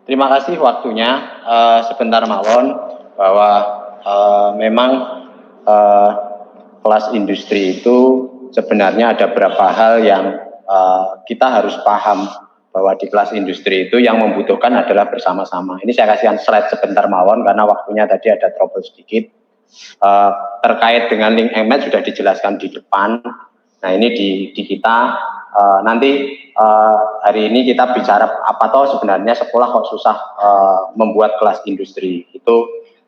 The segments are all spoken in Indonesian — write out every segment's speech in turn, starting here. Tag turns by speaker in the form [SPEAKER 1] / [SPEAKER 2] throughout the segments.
[SPEAKER 1] Terima kasih waktunya. Sebentar mawon bahwa memang kelas industri itu sebenarnya ada beberapa hal yang kita harus paham bahwa di kelas industri itu yang membutuhkan adalah bersama-sama. Ini saya kasihkan slide sebentar mawon karena waktunya tadi ada trouble sedikit. Terkait dengan link embed sudah dijelaskan di depan. Nah ini di kita nanti hari ini kita bicara apa toh sebenarnya sekolah kok susah membuat kelas industri itu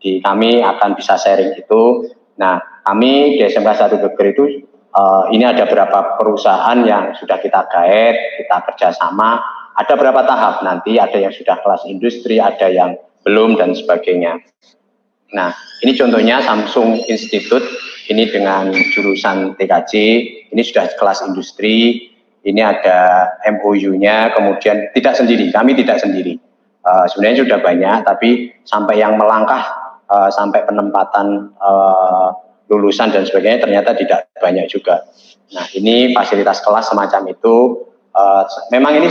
[SPEAKER 1] di kami akan bisa sharing itu. Nah kami di SMK 1 Geger itu ini ada beberapa perusahaan yang sudah kita gaet, kita kerjasama. Ada berapa tahap nanti, ada yang sudah kelas industri, ada yang belum dan sebagainya. Nah, ini contohnya Samsung Institute, ini dengan jurusan TKJ, ini sudah kelas industri, ini ada MOU-nya, kemudian tidak sendiri, kami tidak sendiri. Sebenarnya sudah banyak, tapi sampai yang melangkah, sampai penempatan lulusan dan sebagainya ternyata tidak banyak juga. Nah, ini fasilitas kelas semacam itu, memang ini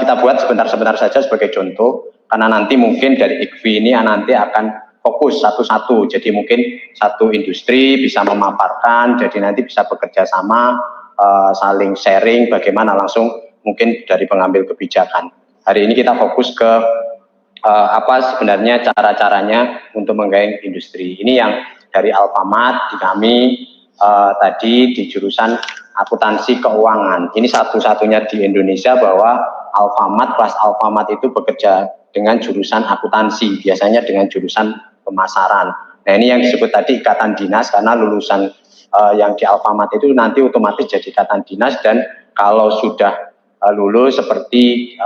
[SPEAKER 1] kita buat sebentar-sebentar saja sebagai contoh, karena nanti mungkin dari IKFI ini nanti akan fokus satu-satu, jadi mungkin satu industri bisa memaparkan, jadi nanti bisa bekerja sama, saling sharing bagaimana langsung mungkin dari pengambil kebijakan. Hari ini kita fokus ke apa sebenarnya cara-caranya untuk menggait industri. Ini yang dari Alfamart di kami tadi di jurusan akuntansi keuangan. Ini satu-satunya di Indonesia bahwa Alfamart, kelas Alfamart itu bekerja dengan jurusan akuntansi, biasanya dengan jurusan pemasaran. Nah ini yang disebut tadi ikatan dinas, karena lulusan yang di Alfamart itu nanti otomatis jadi ikatan dinas, dan kalau sudah lulus seperti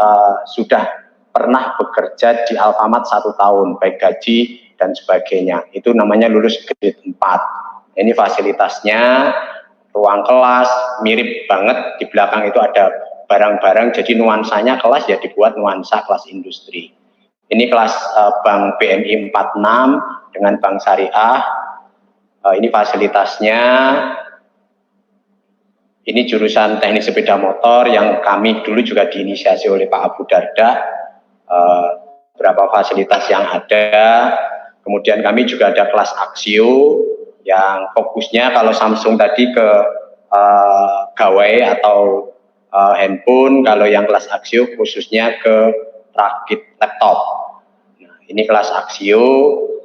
[SPEAKER 1] sudah pernah bekerja di Alfamart 1 tahun, baik gaji dan sebagainya, itu namanya lulus grade 4. Ini fasilitasnya, ruang kelas mirip banget, di belakang itu ada barang-barang, jadi nuansanya kelas ya dibuat nuansa kelas industri. Ini kelas Bank BNI 46 dengan Bank Syariah. Ini fasilitasnya. Ini jurusan teknik sepeda motor yang kami dulu juga diinisiasi oleh Pak Abu Darda. Berapa fasilitas yang ada. Kemudian kami juga ada kelas Axio yang fokusnya kalau Samsung tadi ke gawai atau handphone, kalau yang kelas Axio khususnya ke rakit laptop. Nah, ini kelas Axio.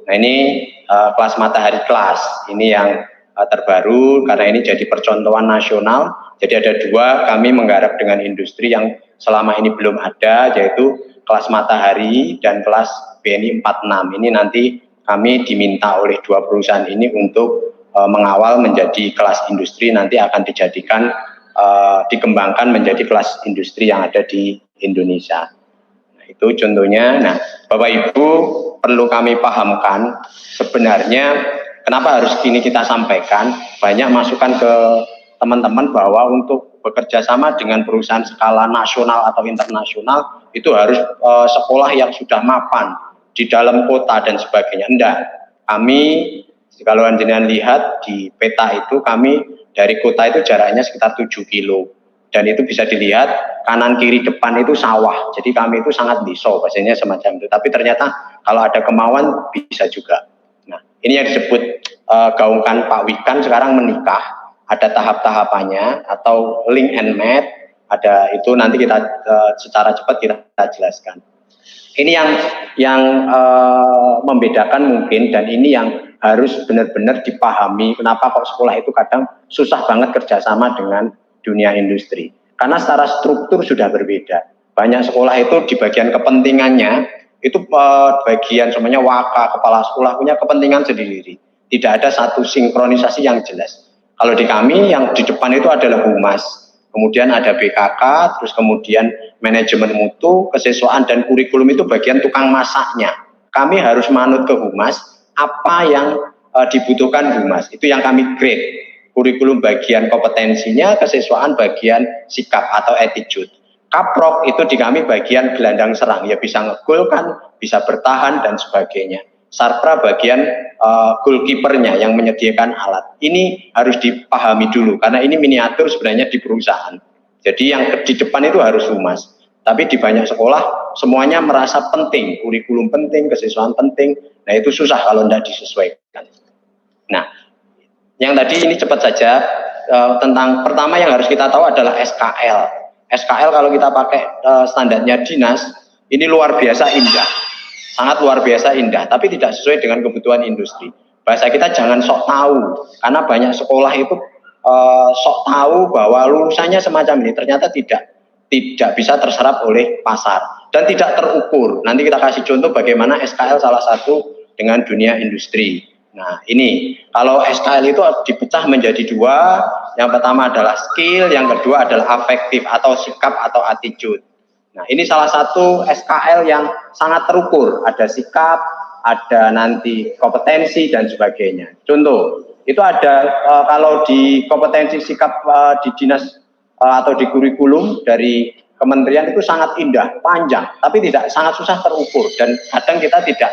[SPEAKER 1] Nah ini kelas matahari kelas. Ini yang terbaru karena ini jadi percontohan nasional. Jadi ada dua, kami menggarap dengan industri yang selama ini belum ada, yaitu kelas matahari dan kelas BNI 46. Ini nanti kami diminta oleh dua perusahaan ini untuk mengawal menjadi kelas industri, nanti akan dijadikan dikembangkan menjadi kelas industri yang ada di Indonesia. Nah, itu contohnya. Nah, Bapak Ibu perlu kami pahamkan sebenarnya kenapa harus ini kita sampaikan, banyak masukan ke teman-teman bahwa untuk bekerja sama dengan perusahaan skala nasional atau internasional itu harus sekolah yang sudah mapan di dalam kota dan sebagainya. Enggak, kami kalau jenengan lihat di peta itu, kami dari kota itu jaraknya sekitar 7 kilo. Dan itu bisa dilihat kanan kiri depan itu sawah. Jadi kami itu sangat diso, bahasanya semacam itu. Tapi ternyata kalau ada kemauan bisa juga. Nah, ini yang disebut gaungkan Pak Wikan sekarang menikah. Ada tahap-tahapannya atau link and match. Ada itu nanti kita secara cepat kita jelaskan. Ini yang membedakan mungkin, dan ini yang harus benar-benar dipahami kenapa kok sekolah itu kadang susah banget kerjasama dengan dunia industri. Karena secara struktur sudah berbeda. Banyak sekolah itu di bagian kepentingannya, itu bagian semuanya waka, kepala sekolah punya kepentingan sendiri. Tidak ada satu sinkronisasi yang jelas. Kalau di kami yang di depan itu adalah humas, kemudian ada BKK, terus kemudian manajemen mutu, kesiswaan dan kurikulum itu bagian tukang masaknya. Kami harus manut ke humas, apa yang dibutuhkan humas, itu yang kami grade. Kurikulum bagian kompetensinya, kesiswaan bagian sikap atau attitude. Kaprok itu di kami bagian gelandang serang, ya bisa ngegol kan, bisa bertahan dan sebagainya. Sarpra bagian goalkeepernya yang menyediakan alat. Ini harus dipahami dulu karena ini miniatur sebenarnya di perusahaan. Jadi yang di depan itu harus humas. Tapi di banyak sekolah semuanya merasa penting, kurikulum penting, kesiswaan penting. Nah itu susah kalau tidak disesuaikan. Nah, yang tadi ini cepat saja tentang pertama yang harus kita tahu adalah SKL. SKL kalau kita pakai standarnya dinas, ini luar biasa indah, sangat luar biasa indah, tapi tidak sesuai dengan kebutuhan industri. Bahasa kita jangan sok tahu, karena banyak sekolah itu sok tahu bahwa lulusannya semacam ini, ternyata tidak bisa terserap oleh pasar dan tidak terukur. Nanti kita kasih contoh bagaimana SKL salah satu dengan dunia industri. Nah ini kalau SKL itu dipecah menjadi dua, yang pertama adalah skill, yang kedua adalah afektif atau sikap atau attitude. Nah ini salah satu SKL yang sangat terukur, ada sikap, ada nanti kompetensi dan sebagainya. Contoh itu ada kalau di kompetensi sikap di dinas atau di kurikulum dari kementerian itu sangat indah, panjang, tapi tidak sangat susah terukur dan kadang kita tidak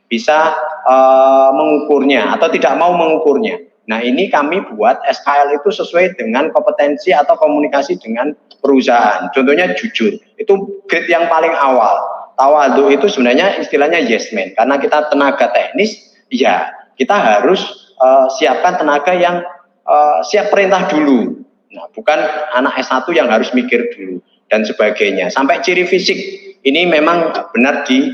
[SPEAKER 1] bisa mengukurnya atau tidak mau mengukurnya. Nah ini kami buat SKL itu sesuai dengan kompetensi atau komunikasi dengan perusahaan. Contohnya jujur, itu grade yang paling awal. Tawadu itu sebenarnya istilahnya yes man, karena kita tenaga teknis, ya kita harus siapkan tenaga yang siap perintah dulu. Nah, bukan anak S1 yang harus mikir dulu dan sebagainya. Sampai ciri fisik ini memang benar di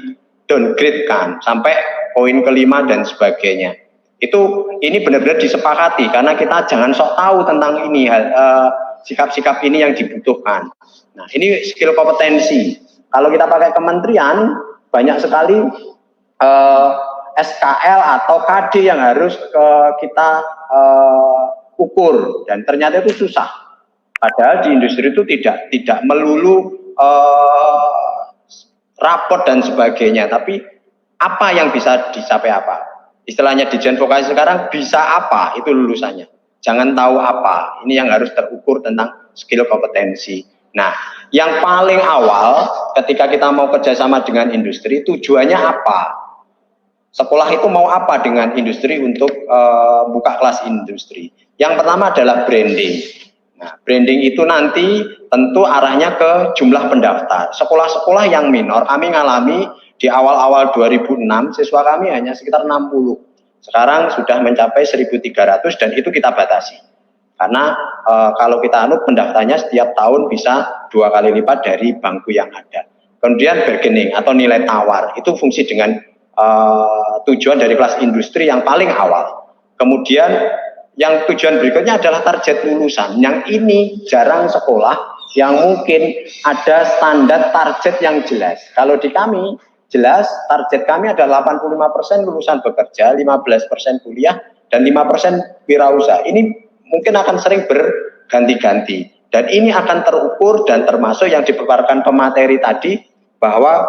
[SPEAKER 1] downgrade kan sampai poin kelima dan sebagainya. Ini benar-benar disepakati karena kita jangan sok tahu tentang ini sikap-sikap ini yang dibutuhkan. Nah, ini skill kompetensi. Kalau kita pakai kementerian banyak sekali SKL atau KD yang harus kita ukur dan ternyata itu susah. Padahal di industri itu tidak melulu raport dan sebagainya, tapi apa yang bisa dicapai apa? Istilahnya di Jen Vokasi sekarang bisa apa itu lulusannya. Jangan tahu apa. Ini yang harus terukur tentang skill kompetensi. Nah, yang paling awal ketika kita mau kerjasama dengan industri, tujuannya apa? Sekolah itu mau apa dengan industri untuk buka kelas industri? Yang pertama adalah branding. Nah, branding itu nanti tentu arahnya ke jumlah pendaftar. Sekolah-sekolah yang minor, kami ngalami di awal-awal 2006, siswa kami hanya sekitar 60. Sekarang sudah mencapai 1.300 dan itu kita batasi. Karena kalau kita pendaftarnya setiap tahun bisa 2 kali lipat dari bangku yang ada. Kemudian bargaining atau nilai tawar, itu fungsi dengan tujuan dari kelas industri yang paling awal. Kemudian yang tujuan berikutnya adalah target lulusan. Yang ini jarang sekolah yang mungkin ada standar target yang jelas. Kalau di kami jelas target kami adalah 85% lulusan bekerja, 15% kuliah, dan 5% wirausaha. Ini mungkin akan sering berganti-ganti. Dan ini akan terukur dan termasuk yang dipaparkan pemateri tadi bahwa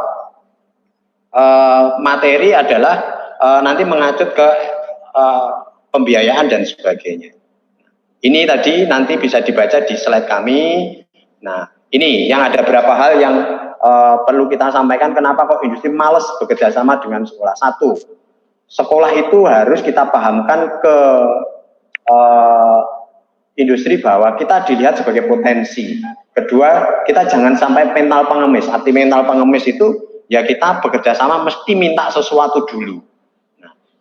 [SPEAKER 1] materi adalah nanti mengacut ke pembiayaan dan sebagainya. Ini tadi nanti bisa dibaca di slide kami. Nah, ini yang ada beberapa hal yang perlu kita sampaikan kenapa kok industri males bekerja sama dengan sekolah. Satu, sekolah itu harus kita pahamkan ke industri bahwa kita dilihat sebagai potensi. Kedua, kita jangan sampai mental pengemis. Arti mental pengemis itu ya kita bekerja sama mesti minta sesuatu dulu.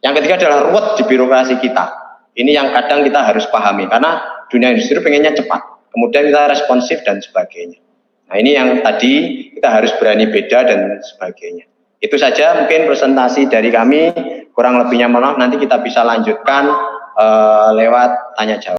[SPEAKER 1] Yang ketiga adalah ruwet di birokrasi kita. Ini yang kadang kita harus pahami karena dunia industri pengennya cepat. Kemudian kita responsif dan sebagainya. Nah ini yang tadi kita harus berani beda dan sebagainya. Itu saja mungkin presentasi dari kami. Kurang lebihnya mohon maaf, nanti kita bisa lanjutkan lewat tanya jawab.